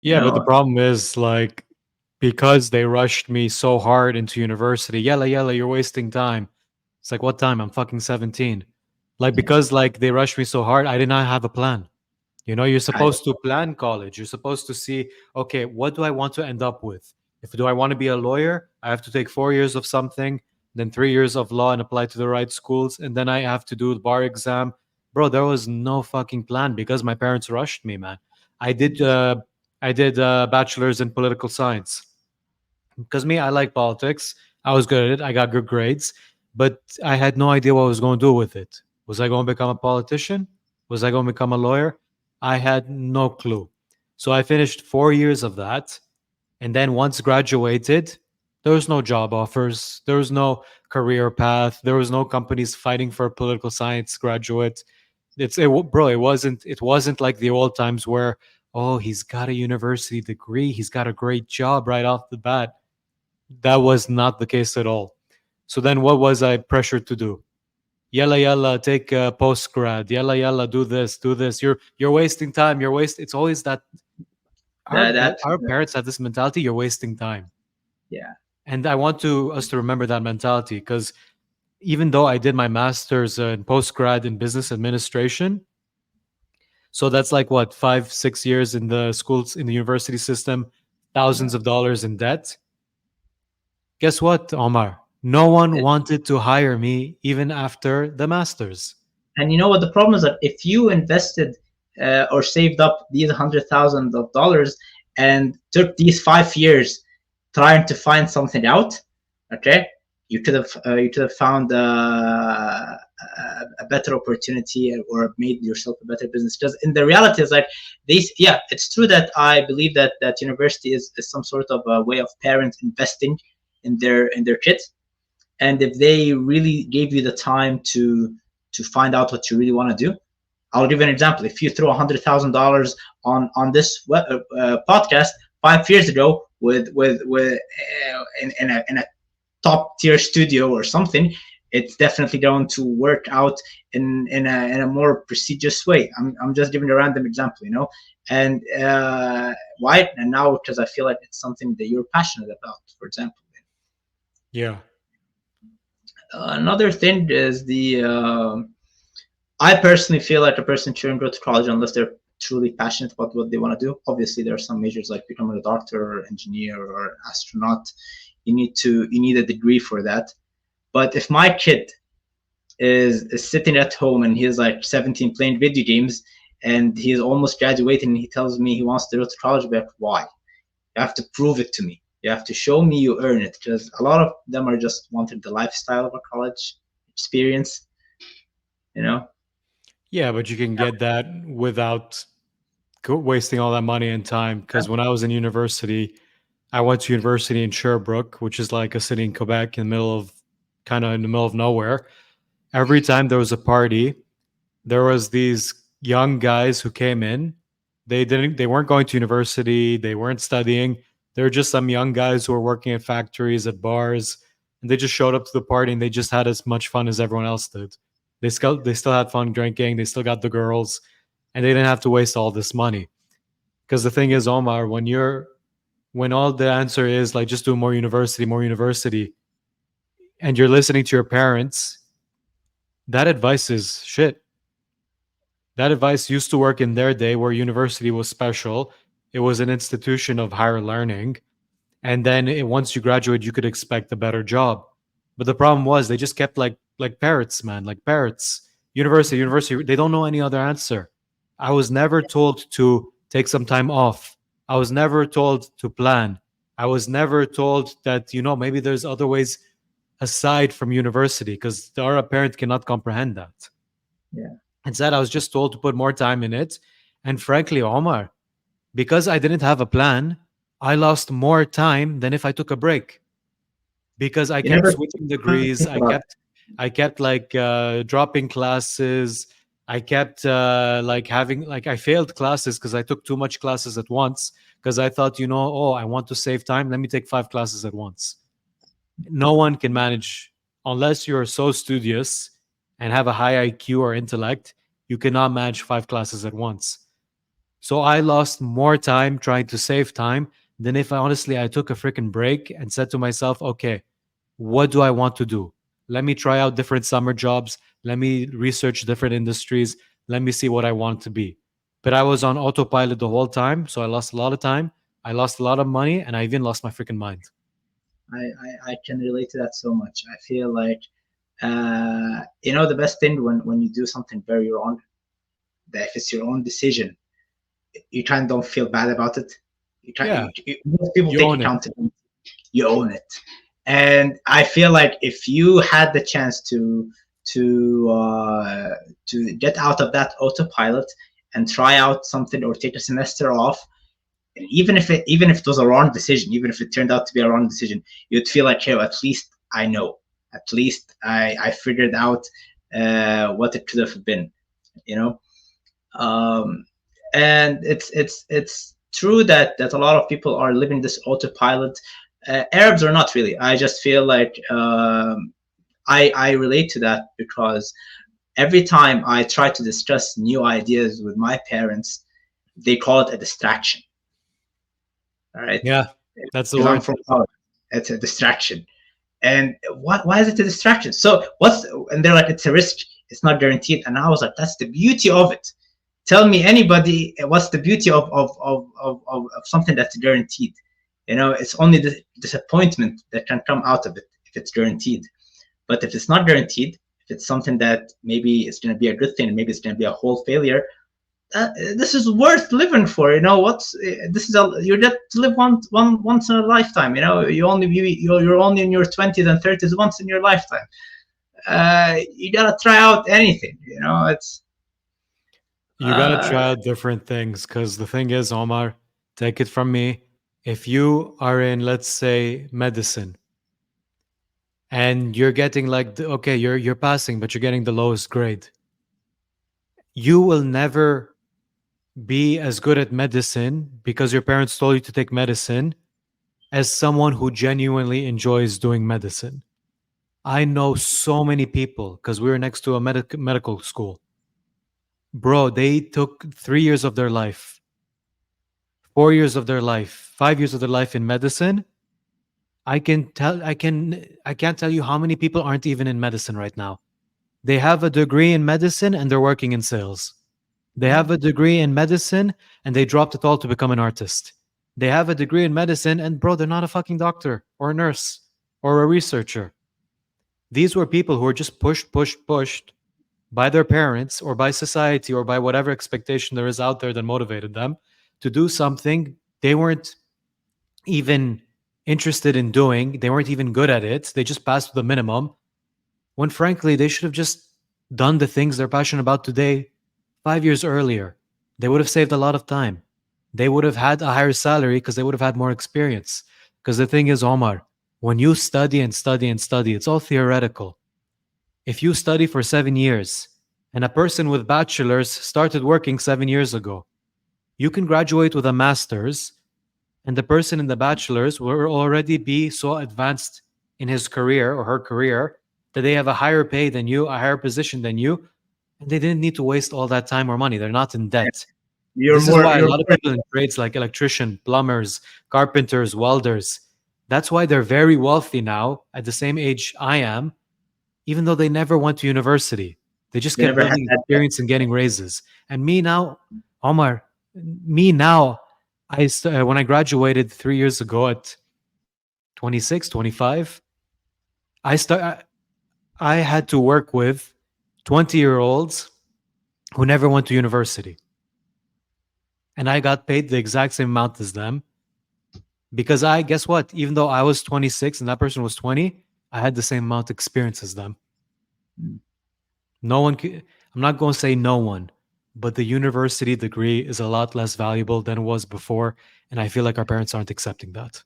You Yeah, but the know, problem is like because they rushed me so hard into university, yella yella, you're wasting time. It's like what time? I'm fucking 17. Like yeah, because like they rushed me so hard, I did not have a plan. You know, you're I, supposed to plan college. You're supposed to see, okay, what do I want to end up with? If do I want to be a lawyer, I have to take 4 years of something, then 3 years of law and apply to the right schools, and then I have to do the bar exam. Bro, there was no fucking plan because my parents rushed me, man. I did uh I did bachelor's in political science because me, I like politics. I was good at it. I got good grades, but I had no idea what I was going to do with it. Was I going to become a politician? Was I going to become a lawyer? I had no clue. So I finished 4 years of that. And then once graduated, there was no job offers. There was no career path. There was no companies fighting for a political science graduate. Bro, it wasn't like the old times where, oh, he's got a university degree. He's got a great job right off the bat. That was not the case at all. So then what was I pressured to do? Yalla yalla, take a post grad. Yalla yalla, do this, do this. You're wasting time. It's always that that that our parents have this mentality, you're wasting time. yeah. And I want to us to remember that mentality because even though I did my master's in post grad in business administration, so that's like what 5 6 years in the schools in the university system, Yeah. thousands of dollars in debt. Guess what, Omar? No one It, wanted to hire me even after the masters. and you know what the problem is, that if you invested or saved up these $100,000 and took these 5 years trying to find something out, okay, you could have found a better opportunity or made yourself a better business. Because in the reality is like these, yeah, it's true that I believe that university is some sort of a way of parents investing in their kids. And if they really gave you the time to find out what you really want to do, I'll give you an example. If you threw $100,000 on this podcast 5 years ago with in a top tier studio or something, it's definitely going to work out in a more prestigious way. I'm just giving a random example, and why? And now because I feel like it's something that you're passionate about, for example. Yeah. Another thing is the I personally feel like a person shouldn't go to college unless they're truly passionate about what they want to do. Obviously, there are some majors like becoming a doctor or engineer or astronaut. You need a degree for that. But if my kid is sitting at home and he's like 17 playing video games and he's almost graduating and he tells me he wants to go to college, but why? You have to prove it to me. You have to show me you earn it, because a lot of them are just wanting the lifestyle of a college experience, you know? Yeah, but you can get that without wasting all that money and time. Because when I was in university, I went to university in Sherbrooke, which is like a city in Quebec kind of in the middle of nowhere. Every time there was a party, there was these young guys who came in. They weren't going to university, they weren't studying. They were just some young guys who were working at factories, at bars, and they just showed up to the party and they just had as much fun as everyone else did. They still had fun drinking, they still got the girls, and they didn't have to waste all this money. Because the thing is, Omar, when all the answer is like just do more university, and you're listening to your parents, that advice is shit. That advice used to work in their day where university was special. It was an institution of higher learning. And then once you graduate, you could expect a better job. But the problem was they just kept like parrots, man, like parrots. University, they don't know any other answer. I was never told to take some time off. I was never told to plan. I was never told that, maybe there's other ways aside from university because our parent cannot comprehend that. Yeah. Instead, I was just told to put more time in it. And frankly, Omar, because I didn't have a plan, I lost more time than if I took a break because I You kept never switching think about degrees. I kept like dropping classes. I kept like having like I failed classes because I took too much classes at once because I thought, oh, I want to save time. Let me take 5 classes at once. No one can manage unless you're so studious and have a high IQ or intellect. You cannot manage 5 classes at once. So I lost more time trying to save time than if I honestly I took a freaking break and said to myself, okay, what do I want to do? Let me try out different summer jobs. Let me research different industries. Let me see what I want to be. But I was on autopilot the whole time. So I lost a lot of time. I lost a lot of money and I even lost my freaking mind. I can relate to that so much. I feel like the best thing when you do something very wrong, that if it's your own decision, you try and don't feel bad about it. Yeah, Most people you take own it. accountability. You own it, and I feel like if you had the chance to uh, to get out of that autopilot and try out something or take a semester off, and even if it was a wrong decision, even if it turned out to be a wrong decision, you'd feel like, hey, at least I know, at least I figured out what it could have been, you know. um, and it's true that a lot of people are living this autopilot. Arabs are not really. I just feel like I relate to that because every time I try to discuss new ideas with my parents, they call it a distraction. All right, Yeah, that's the because I'm word. from college, it's a distraction. And why is it a distraction? So and they're like, it's a risk, it's not guaranteed. And I was like, that's the beauty of it. Tell me anybody what's the beauty of something that's guaranteed. It's only the disappointment that can come out of it if it's guaranteed. But if it's not guaranteed, if it's something that maybe it's going to be a good thing, maybe it's going to be a whole failure, this is worth living for. What's this is you get to live once in a lifetime. You're only in your 20s and 30s once in your lifetime. You gotta try out anything. It's You got to uh, try out different things because the thing is, Omar, take it from me. If you are in, let's say, medicine and you're getting like, okay, you're passing, but you're getting the lowest grade, you will never be as good at medicine because your parents told you to take medicine as someone who genuinely enjoys doing medicine. I know so many people because we were next to a medical school. Bro, they took 3 years of their life, 4 years of their life, 5 years of their life in medicine. I can't tell you how many people aren't even in medicine right now. They have a degree in medicine and they're working in sales. They have a degree in medicine and they dropped it all to become an artist. They have a degree in medicine and bro, they're not a fucking doctor or a nurse or a researcher. These were people who were just pushed by their parents or by society or by whatever expectation there is out there that motivated them to do something they weren't even interested in doing. They weren't even good at it. They just passed with a minimum. When frankly, they should have just done the things they're passionate about today 5 years earlier. They would have saved a lot of time. They would have had a higher salary because they would have had more experience. Because the thing is, Omar, when you study and study and study, it's all theoretical. If you study for 7 years and a person with bachelor's started working 7 years ago, you can graduate with a master's and the person in the bachelor's will already be so advanced in his career or her career that they have a higher pay than you, a higher position than you, and they didn't need to waste all that time or money. They're not in debt. you're This is more why a you're lot of more people in trades like electrician, plumbers, carpenters, welders, that's why they're very wealthy now at the same age I am, even though they never went to university. They just they kept never had building that. experience and getting raises. And me now, Omar, me now, when I graduated 3 years ago at 26, 25, I had to work with 20-year-olds who never went to university. And I got paid the exact same amount as them because guess what? Even though I was 26 and that person was 20, I had the same amount of experience as them. No one, I'm not going to say no one, but the university degree is a lot less valuable than it was before. And I feel like our parents aren't accepting that.